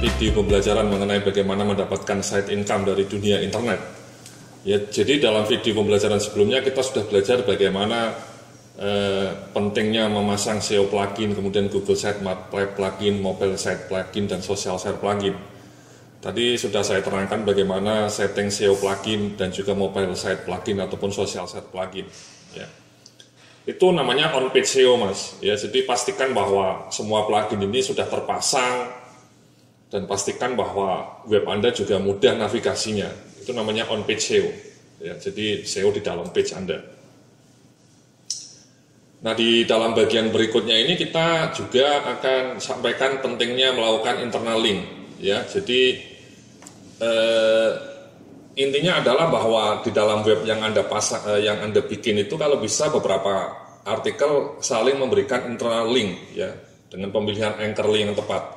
video pembelajaran mengenai bagaimana mendapatkan side income dari dunia internet. Ya, jadi dalam video pembelajaran sebelumnya kita sudah belajar bagaimana pentingnya memasang SEO plugin, kemudian Google Sitemap plugin, mobile site plugin, dan social share plugin. Tadi sudah saya terangkan bagaimana setting SEO plugin dan juga mobile site plugin ataupun social share plugin. Ya. Itu namanya on page SEO, Mas. Ya, jadi pastikan bahwa semua plugin ini sudah terpasang dan pastikan bahwa web Anda juga mudah navigasinya. Itu namanya on page SEO. Ya, jadi SEO di dalam page Anda. Nah, di dalam bagian berikutnya ini kita juga akan sampaikan pentingnya melakukan internal link. Ya, jadi intinya adalah bahwa di dalam web yang Anda bikin itu kalau bisa beberapa artikel saling memberikan internal link ya dengan pemilihan anchor link yang tepat.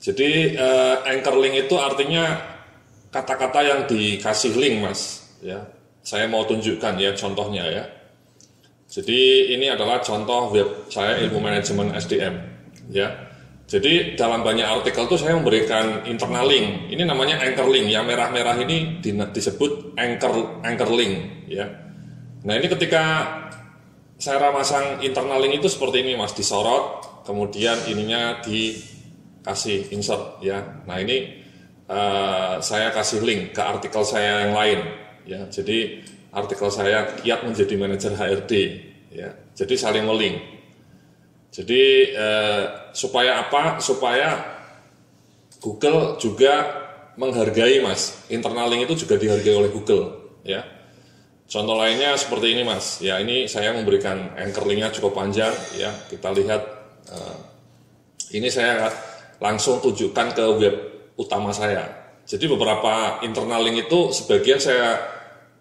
Jadi anchor link itu artinya kata-kata yang dikasih link, Mas ya. Saya mau tunjukkan ya contohnya ya. Jadi ini adalah contoh web saya ilmu manajemen SDM ya. Jadi dalam banyak artikel itu saya memberikan internal link. Ini namanya anchor link. Yang merah-merah ini disebut anchor link ya. Nah, ini ketika saya masang internal link itu seperti ini, Mas, disorot, kemudian ininya dikasih insert ya. Nah, ini saya kasih link ke artikel saya yang lain ya. Jadi artikel saya kiat menjadi manajer HRD ya. Jadi saling nge-link. Jadi supaya apa? Supaya Google juga menghargai, Mas. Internal link itu juga dihargai oleh Google, ya. Contoh lainnya seperti ini, Mas. Ya, ini saya memberikan anchor linknya cukup panjang, ya. Kita lihat. Ini saya langsung tunjukkan ke web utama saya. Jadi beberapa internal link itu sebagian saya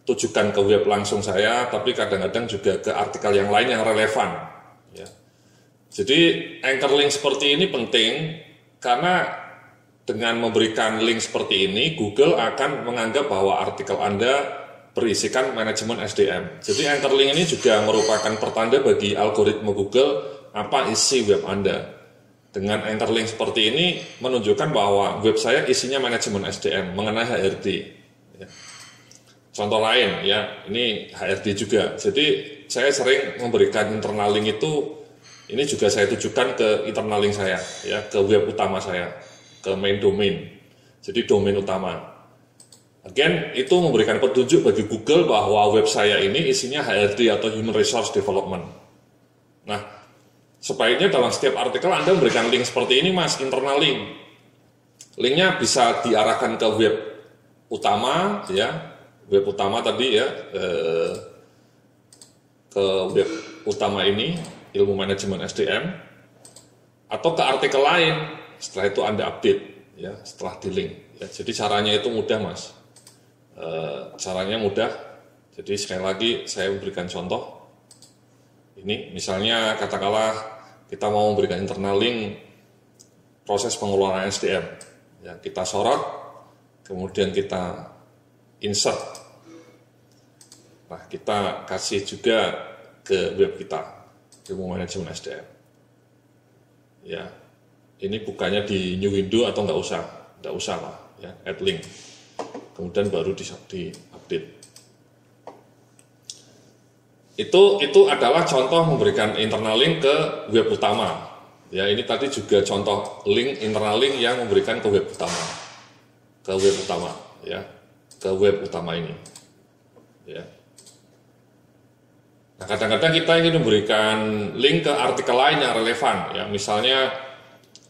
tujukan ke web langsung saya, tapi kadang-kadang juga ke artikel yang lain yang relevan, ya. Jadi anchor link seperti ini penting karena dengan memberikan link seperti ini Google akan menganggap bahwa artikel Anda berisikan manajemen SDM. Jadi anchor link ini juga merupakan pertanda bagi algoritma Google apa isi web Anda. Dengan anchor link seperti ini menunjukkan bahwa web saya isinya manajemen SDM mengenai HRD. Ya. Contoh lain ya, ini HRD juga. Jadi saya sering memberikan internal link itu. Ini juga saya tujukan ke internal link saya, ya, ke web utama saya, ke main domain. Jadi domain utama. Again, itu memberikan petunjuk bagi Google bahwa web saya ini isinya HRD atau Human Resource Development. Nah, sebaiknya dalam setiap artikel Anda memberikan link seperti ini, Mas, internal link. Linknya bisa diarahkan ke web utama, ya, web utama tadi ya, ke web utama ini. Ilmu manajemen SDM atau ke artikel lain setelah itu Anda update ya setelah di link ya. Jadi caranya itu mudah, Mas, caranya mudah. Jadi sekali lagi saya memberikan contoh ini, misalnya katakanlah kita mau memberikan internal link proses pengelolaan SDM ya, kita sorot kemudian kita insert. Nah, kita kasih juga ke web kita ilmu manajemen SDM. Ya, ini bukannya di new window atau nggak usah lah, ya, add link. Kemudian baru di-update. Itu adalah contoh memberikan internal link ke web utama. Ya, ini tadi juga contoh link internal link yang memberikan ke web utama. Ke web utama, ya. Ke web utama ini. Ya. Nah, kadang-kadang kita ingin memberikan link ke artikel lain yang relevan, ya. Misalnya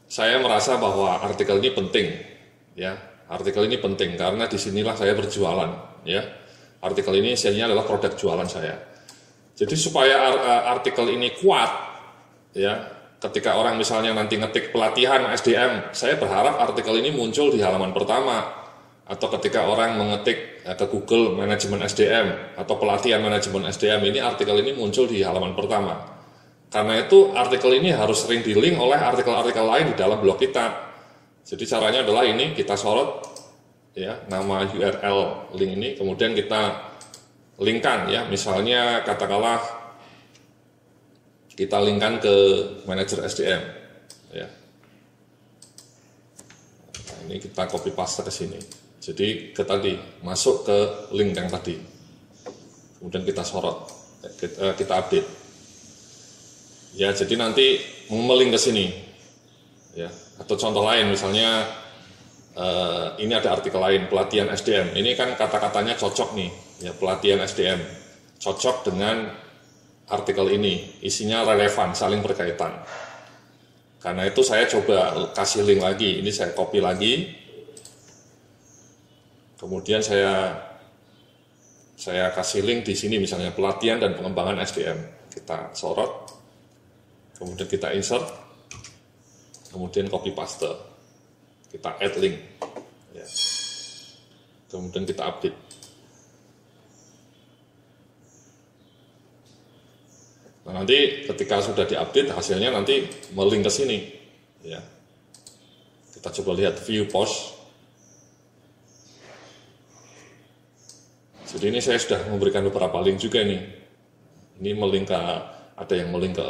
saya merasa bahwa artikel ini penting, ya. Artikel ini penting karena disinilah saya berjualan, ya. Artikel ini isinya adalah produk jualan saya. Jadi supaya artikel ini kuat, ya. Ketika orang misalnya nanti ngetik pelatihan SDM, saya berharap artikel ini muncul di halaman pertama. Atau ketika orang mengetik ke Google manajemen SDM atau pelatihan manajemen SDM, ini artikel ini muncul di halaman pertama. Karena itu artikel ini harus sering di-link oleh artikel-artikel lain di dalam blog kita. Jadi caranya adalah ini kita sorot ya nama URL link ini, kemudian kita linkkan ya, misalnya katakanlah kita linkkan ke manajer SDM ya. Ini kita copy paste ke sini. Jadi tadi masuk ke link yang tadi. Kemudian kita sorot, kita update. Ya, jadi nanti melink ke sini. Ya, atau contoh lain misalnya ini ada artikel lain, pelatihan SDM. Ini kan kata-katanya cocok nih, ya, pelatihan SDM. Cocok dengan artikel ini, isinya relevan, saling berkaitan. Karena itu saya coba kasih link lagi, ini saya copy lagi. Kemudian saya kasih link di sini misalnya pelatihan dan pengembangan SDM. Kita sorot, kemudian kita insert, kemudian copy paste. Kita add link. Ya. Kemudian kita update. Nah, nanti ketika sudah diupdate hasilnya nanti melink ke sini, ya. Kita coba lihat view post. Jadi ini saya sudah memberikan beberapa link juga nih. Ini melink ke, ada yang melink ke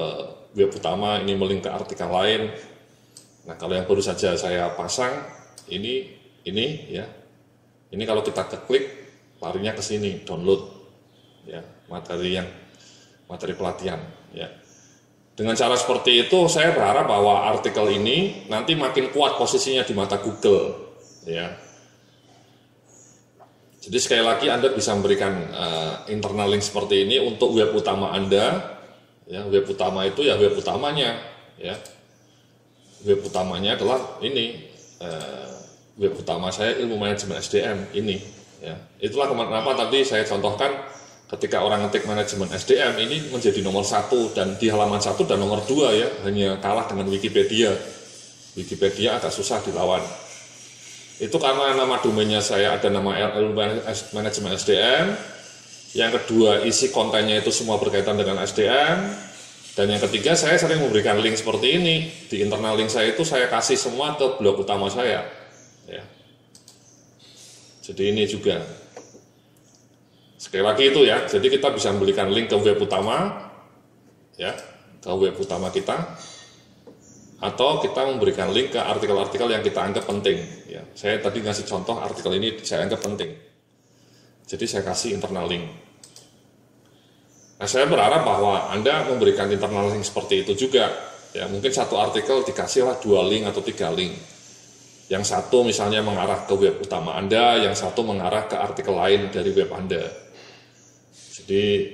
web utama, ini melink ke artikel lain. Nah, kalau yang baru saja saya pasang ini ya. Ini kalau kita klik larinya ke sini, download ya, materi pelatihan ya. Dengan cara seperti itu saya berharap bahwa artikel ini nanti makin kuat posisinya di mata Google ya. Jadi sekali lagi Anda bisa memberikan internal link seperti ini untuk web utama Anda ya. Web utama itu ya web utamanya ya. Web utamanya adalah ini web utama saya ilmu manajemen SDM ini ya. Itulah kenapa tadi saya contohkan ketika orang ngetik manajemen SDM ini menjadi nomor 1 dan di halaman 1 dan nomor 2 ya, hanya kalah dengan Wikipedia. Wikipedia agak susah dilawan. Itu karena nama domainnya saya ada nama ilmu manajemen SDM. Yang kedua isi kontennya itu semua berkaitan dengan SDM. Dan yang ketiga saya sering memberikan link seperti ini. Di internal link saya itu saya kasih semua ke blog utama saya. Ya. Jadi ini juga. Sekali lagi itu ya, jadi kita bisa memberikan link ke web utama, ya, ke web utama kita, atau kita memberikan link ke artikel-artikel yang kita anggap penting. Ya, saya tadi ngasih contoh artikel ini saya anggap penting, jadi saya kasih internal link. Nah, saya berharap bahwa Anda memberikan internal link seperti itu juga. Ya, mungkin satu artikel dikasihlah 2 link atau 3 link. Yang satu misalnya mengarah ke web utama Anda, yang satu mengarah ke artikel lain dari web Anda. Jadi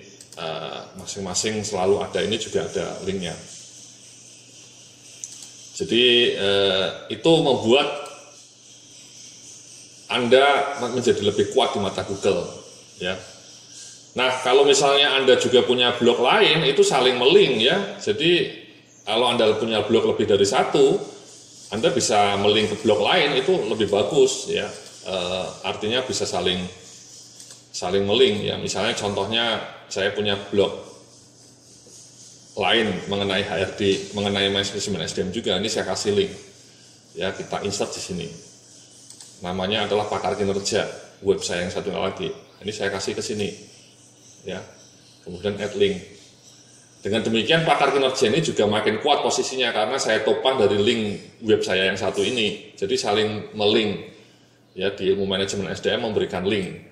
masing-masing selalu ada, ini juga ada linknya. Jadi itu membuat Anda menjadi lebih kuat di mata Google. Ya. Nah, kalau misalnya Anda juga punya blog lain, itu saling melink ya. Jadi kalau Anda punya blog lebih dari 1, Anda bisa melink ke blog lain, itu lebih bagus ya. Artinya bisa saling melink ya. Misalnya contohnya saya punya blog lain mengenai HRD, mengenai manajemen SDM juga. Ini saya kasih link ya, kita insert di sini. Namanya adalah Pakar Kinerja, web saya yang satu lagi. Ini saya kasih ke sini ya. Kemudian add link. Dengan demikian Pakar Kinerja ini juga makin kuat posisinya karena saya topang dari link web saya yang satu ini. Jadi saling melink ya, di ilmu manajemen SDM memberikan link.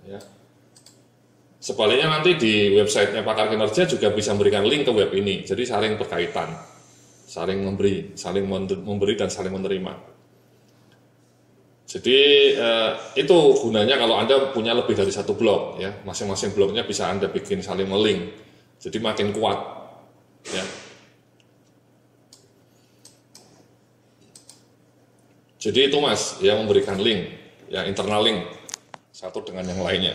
Ya. Sebaliknya nanti di websitenya Pakar Kinerja juga bisa memberikan link ke web ini. Jadi saling berkaitan, saling memberi dan saling menerima. Jadi itu gunanya kalau Anda punya lebih dari 1 blog ya, masing-masing blognya bisa Anda bikin saling melink. Jadi makin kuat ya. Jadi itu Mas yang memberikan link ya, internal link satu dengan yang lainnya.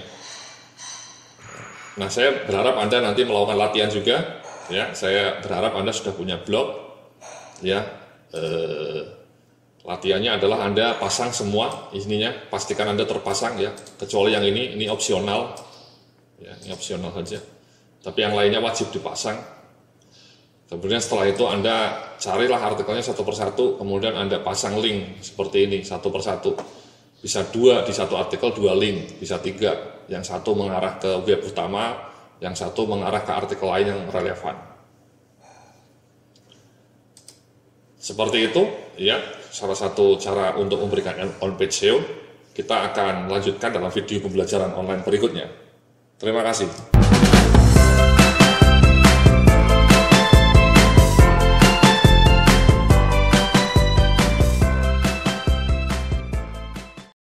Nah, saya berharap Anda nanti melakukan latihan juga ya. Saya berharap Anda sudah punya blog ya. Latihannya adalah Anda pasang semua ininya, pastikan Anda terpasang ya, kecuali yang ini opsional ya, ini opsional saja, tapi yang lainnya wajib dipasang. Kemudian setelah itu Anda carilah artikelnya satu persatu, kemudian Anda pasang link seperti ini satu persatu. Bisa 2 di satu artikel, 2 link, bisa 3. Yang satu mengarah ke web utama, yang satu mengarah ke artikel lain yang relevan. Seperti itu, ya, salah satu cara untuk memberikan on-page SEO. Kita akan lanjutkan dalam video pembelajaran online berikutnya. Terima kasih.